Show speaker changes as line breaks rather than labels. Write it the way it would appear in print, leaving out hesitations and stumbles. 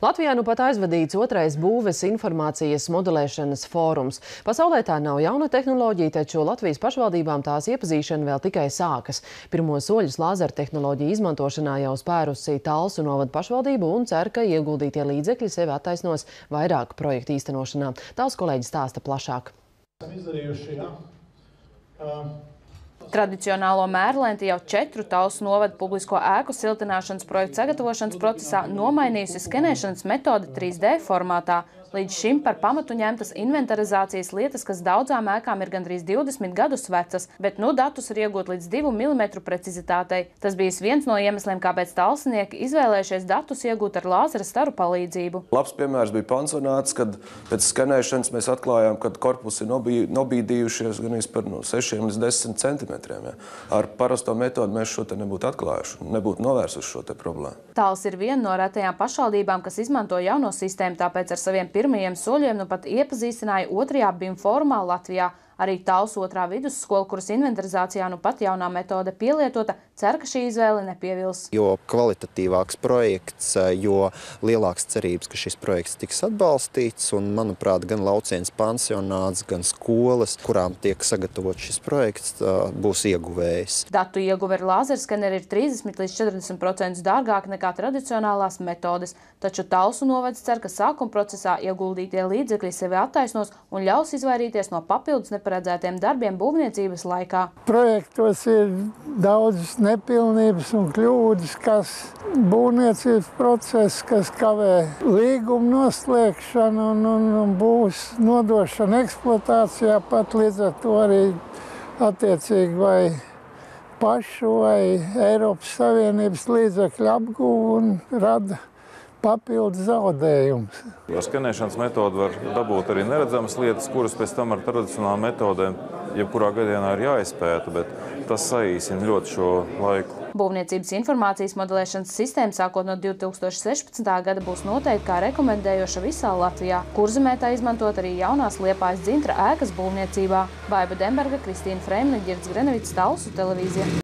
Latvijā nu pat aizvadīts otrais būves informācijas modelēšanas fórums. Pasaulē tā nav jauna tehnoloģija, taču Latvijas pašvaldībām tās iepazīšana vēl tikai sākas. Pirmo soļus lāzera tehnoloģiju izmantošanā jau spērusi Talsu novada pašvaldība un cer, ka ieguldītie līdzekļi sevi attaisnos vairāk projektu īstenošanā. Talsu kolēģi stāsta plašāk.
Tradicionālo mērlenti jau 4 Talsu novada publisko ēku siltināšanas projektu sagatavošanas procesā nomainījusi skenēšanas metode 3D formātā. Līdz šim par pamatu ņemtas inventarizācijas lietas, kas daudzām ēkām ir gandrīz 20 gadus vecas, bet nu datus ir iegūt līdz 2 mm precizitātei. Tas bijis viens no iemesliem, kāpēc talsnieki izvēlējušies datus iegūt ar lāzera staru palīdzību.
Labs piemērs bija pansionāts, kad pēc skenēšanas mēs atklājām, ka korpusi nobīdījušies gan par 6 līdz 10 centimetriem. Ja. Ar parasto metodu mēs šo te nebūtu atklājuši, nebūtu novērsuši šo te problēmu.
Tals ir viena no retajām pašvaldībām, kas izmanto jauno sistēmu, tāpēc ar saviem pirmajiem soļiem nu pat iepazīstināja 2. BIM fórumā Latvijā. Arī Talsu 2. vidusskola, kuras inventarizācijā nu pat jaunā metode pielietota, cer, ka šī izvēle nepievils.
Jo kvalitatīvāks projekts, jo lielāks cerības, ka šis projekts tiks atbalstīts. Un, manuprāt, gan lauciens pansionāts, gan skolas, kurām tiek sagatavot šis projekts, būs ieguvējs.
Datu ieguve ar lāzerskeneri ir 30 līdz 40% dārgāk nekā tradicionālās metodes. Taču Talsu novads cer, ka sākuma procesā ieguldītie līdzekļi sevi attaisnos un ļaus izvairīties no papildus neparedzētiem darbiem būvniecības laikā.
Projektos ir daudz nepilnības un kļūdas, kas būvniecības process, kas kavē līgumu noslēgšanu un būs nodošana eksploatācijā, pat līdz ar to arī attiecīgi vai pašu vai Eiropas Savienības līdzekļu apguvu un rada papildus zaudējums.
Ar skenēšanas metodu var dabūt arī neredzamas lietas, kuras pēc tam ar tradicionālām metodēm jebkurā gadienā ir jāizpēta, bet tas saīsina ļoti šo laiku.
Būvniecības informācijas modelēšanas sistēma sākot no 2016. gada būs noteikti kā rekomendējoša visā Latvijā. Kurzemē tā izmantot arī jaunās Liepājas Dzintra ēkas būvniecībā. Baiba Demberga, Kristīna Freimne, Girds Grenevits, Talsu televīzija.